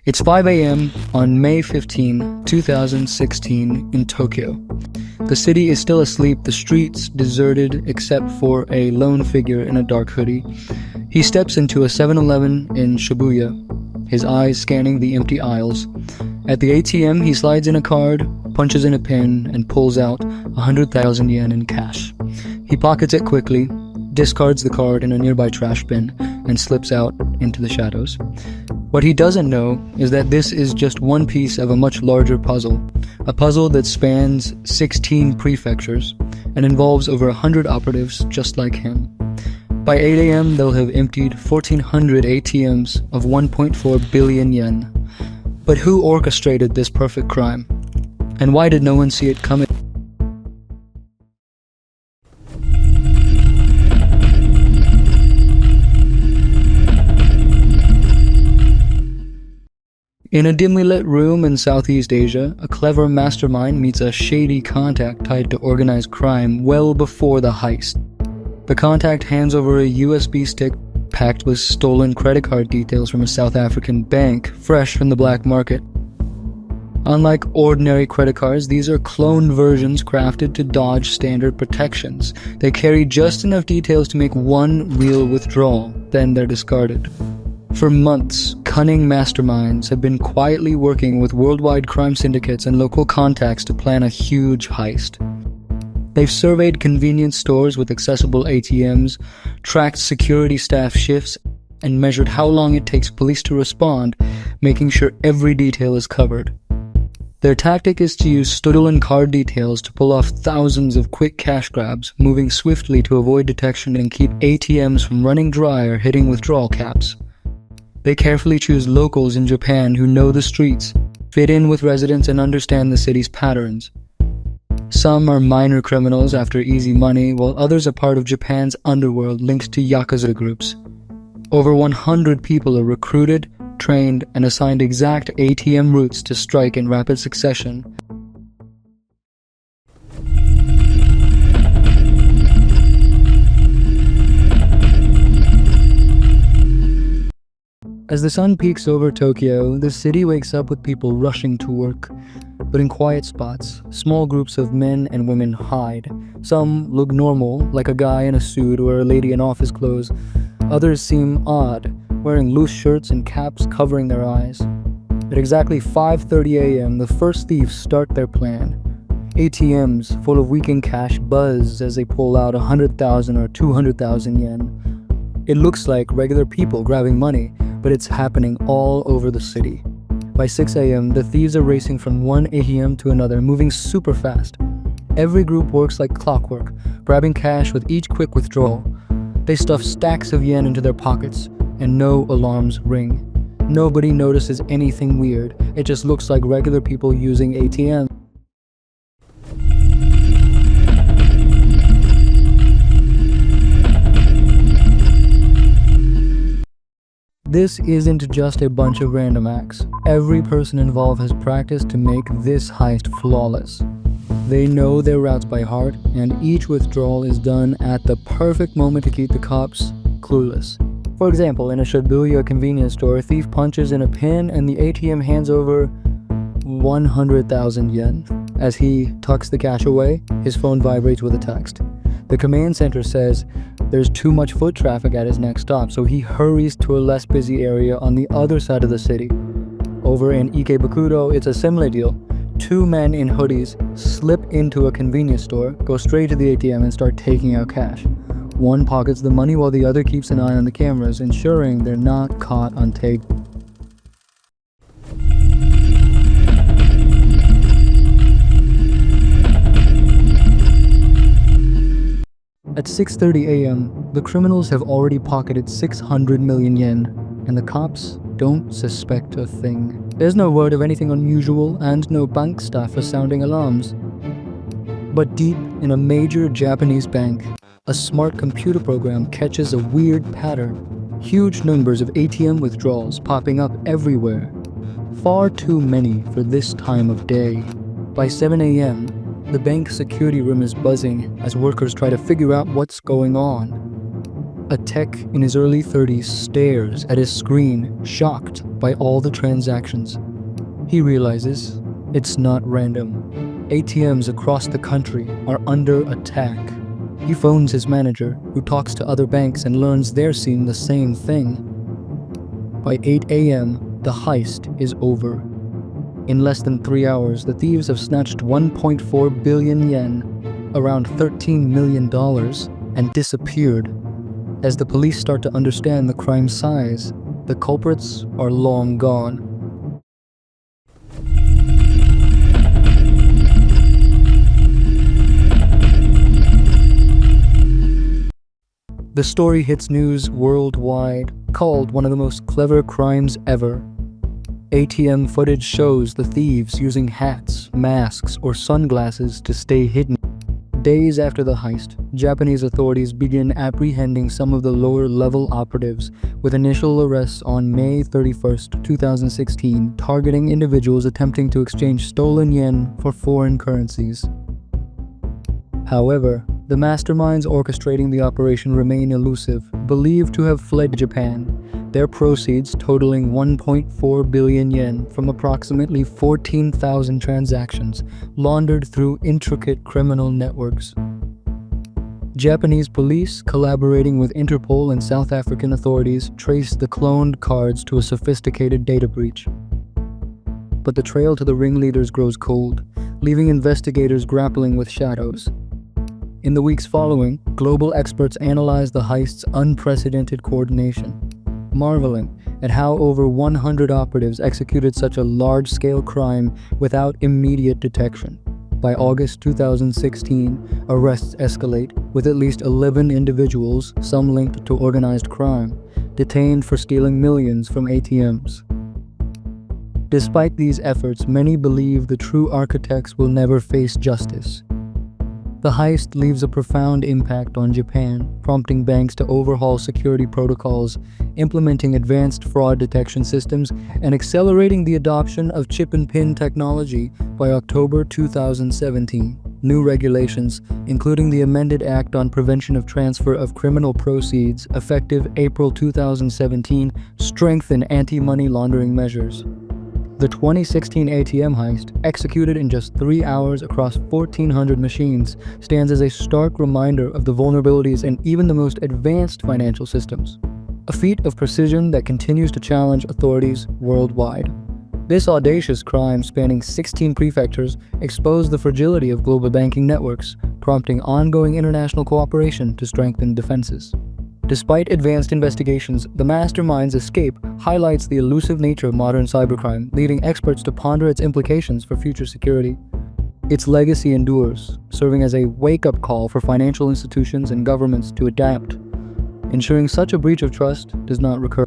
It's 5 a.m. on May 15, 2016 in Tokyo. The city is still asleep, the streets deserted except for a lone figure in a dark hoodie. He steps into a 7-Eleven in Shibuya, his eyes scanning the empty aisles. At the ATM, he slides in a card, punches in a pin, and pulls out 100,000 yen in cash. He pockets it quickly, discards the card in a nearby trash bin, and slips out into the shadows. What he doesn't know is that this is just one piece of a much larger puzzle, a puzzle that spans 16 prefectures and involves over 100 operatives just like him. By 8 a.m., they'll have emptied 1,400 ATMs of 1.4 billion yen. But who orchestrated this perfect crime? And why did no one see it coming? In a dimly lit room in Southeast Asia, a clever mastermind meets a shady contact tied to organized crime well before the heist. The contact hands over a USB stick packed with stolen credit card details from a South African bank, fresh from the black market. Unlike ordinary credit cards, these are cloned versions crafted to dodge standard protections. They carry just enough details to make one real withdrawal, then they're discarded. For months, cunning masterminds have been quietly working with worldwide crime syndicates and local contacts to plan a huge heist. They've surveyed convenience stores with accessible ATMs, tracked security staff shifts, and measured how long it takes police to respond, making sure every detail is covered. Their tactic is to use stolen card details to pull off thousands of quick cash grabs, moving swiftly to avoid detection and keep ATMs from running dry or hitting withdrawal caps. They carefully choose locals in Japan who know the streets, fit in with residents, and understand the city's patterns. Some are minor criminals after easy money, while others are part of Japan's underworld linked to Yakuza groups. Over 100 people are recruited, trained, and assigned exact ATM routes to strike in rapid succession. As the sun peeks over Tokyo, the city wakes up with people rushing to work. But in quiet spots, small groups of men and women hide. Some look normal, like a guy in a suit or a lady in office clothes. Others seem odd, wearing loose shirts and caps covering their eyes. At exactly 5:30 a.m., the first thieves start their plan. ATMs full of weekend cash buzz as they pull out 100,000 or 200,000 yen. It looks like regular people grabbing money, but it's happening all over the city. By 6 a.m., the thieves are racing from one ATM to another, moving super fast. Every group works like clockwork, grabbing cash with each quick withdrawal. They stuff stacks of yen into their pockets, and no alarms ring. Nobody notices anything weird. It just looks like regular people using ATMs. This isn't just a bunch of random acts. Every person involved has practiced to make this heist flawless. They know their routes by heart, and each withdrawal is done at the perfect moment to keep the cops clueless. For example, in a Shibuya convenience store, a thief punches in a pin and the ATM hands over 100,000 yen. As he tucks the cash away, his phone vibrates with a text. The command center says there's too much foot traffic at his next stop, so he hurries to a less busy area on the other side of the city. Over in Ikebukuro, it's a similar deal. Two men in hoodies slip into a convenience store, go straight to the ATM, and start taking out cash. One pockets the money while the other keeps an eye on the cameras, ensuring they're not caught on tape. At 6:30 a.m., the criminals have already pocketed 600 million yen, and the cops don't suspect a thing. There's no word of anything unusual, and no bank staff are sounding alarms. But deep in a major Japanese bank, a smart computer program catches a weird pattern. Huge numbers of ATM withdrawals popping up everywhere. Far too many for this time of day. By 7 a.m., the bank security room is buzzing as workers try to figure out what's going on. A tech in his early 30s stares at his screen, shocked by all the transactions. He realizes it's not random. ATMs across the country are under attack. He phones his manager, who talks to other banks and learns they're seeing the same thing. By 8 a.m., the heist is over. In less than 3 hours, the thieves have snatched 1.4 billion yen, around $13 million, and disappeared. As the police start to understand the crime's size, the culprits are long gone. The story hits news worldwide, called one of the most clever crimes ever. ATM footage shows the thieves using hats, masks, or sunglasses to stay hidden. Days after the heist, Japanese authorities begin apprehending some of the lower-level operatives, with initial arrests on May 31, 2016, targeting individuals attempting to exchange stolen yen for foreign currencies. However, the masterminds orchestrating the operation remain elusive, believed to have fled Japan, their proceeds totaling 1.4 billion yen from approximately 14,000 transactions laundered through intricate criminal networks. Japanese police, collaborating with Interpol and South African authorities, traced the cloned cards to a sophisticated data breach. But the trail to the ringleaders grows cold, leaving investigators grappling with shadows. In the weeks following, global experts analyzed the heist's unprecedented coordination, marveling at how over 100 operatives executed such a large-scale crime without immediate detection. By August 2016, arrests escalate, with at least 11 individuals, some linked to organized crime, detained for stealing millions from ATMs. Despite these efforts, many believe the true architects will never face justice. The heist leaves a profound impact on Japan, prompting banks to overhaul security protocols, implementing advanced fraud detection systems, and accelerating the adoption of chip-and-pin technology. By October 2017. New regulations, including the amended Act on Prevention of Transfer of Criminal Proceeds, effective April 2017, strengthen anti-money laundering measures. The 2016 ATM heist, executed in just 3 hours across 1,400 machines, stands as a stark reminder of the vulnerabilities in even the most advanced financial systems. A feat of precision that continues to challenge authorities worldwide. This audacious crime, spanning 16 prefectures, exposed the fragility of global banking networks, prompting ongoing international cooperation to strengthen defenses. Despite advanced investigations, the mastermind's escape highlights the elusive nature of modern cybercrime, leading experts to ponder its implications for future security. Its legacy endures, serving as a wake-up call for financial institutions and governments to adapt, ensuring such a breach of trust does not recur.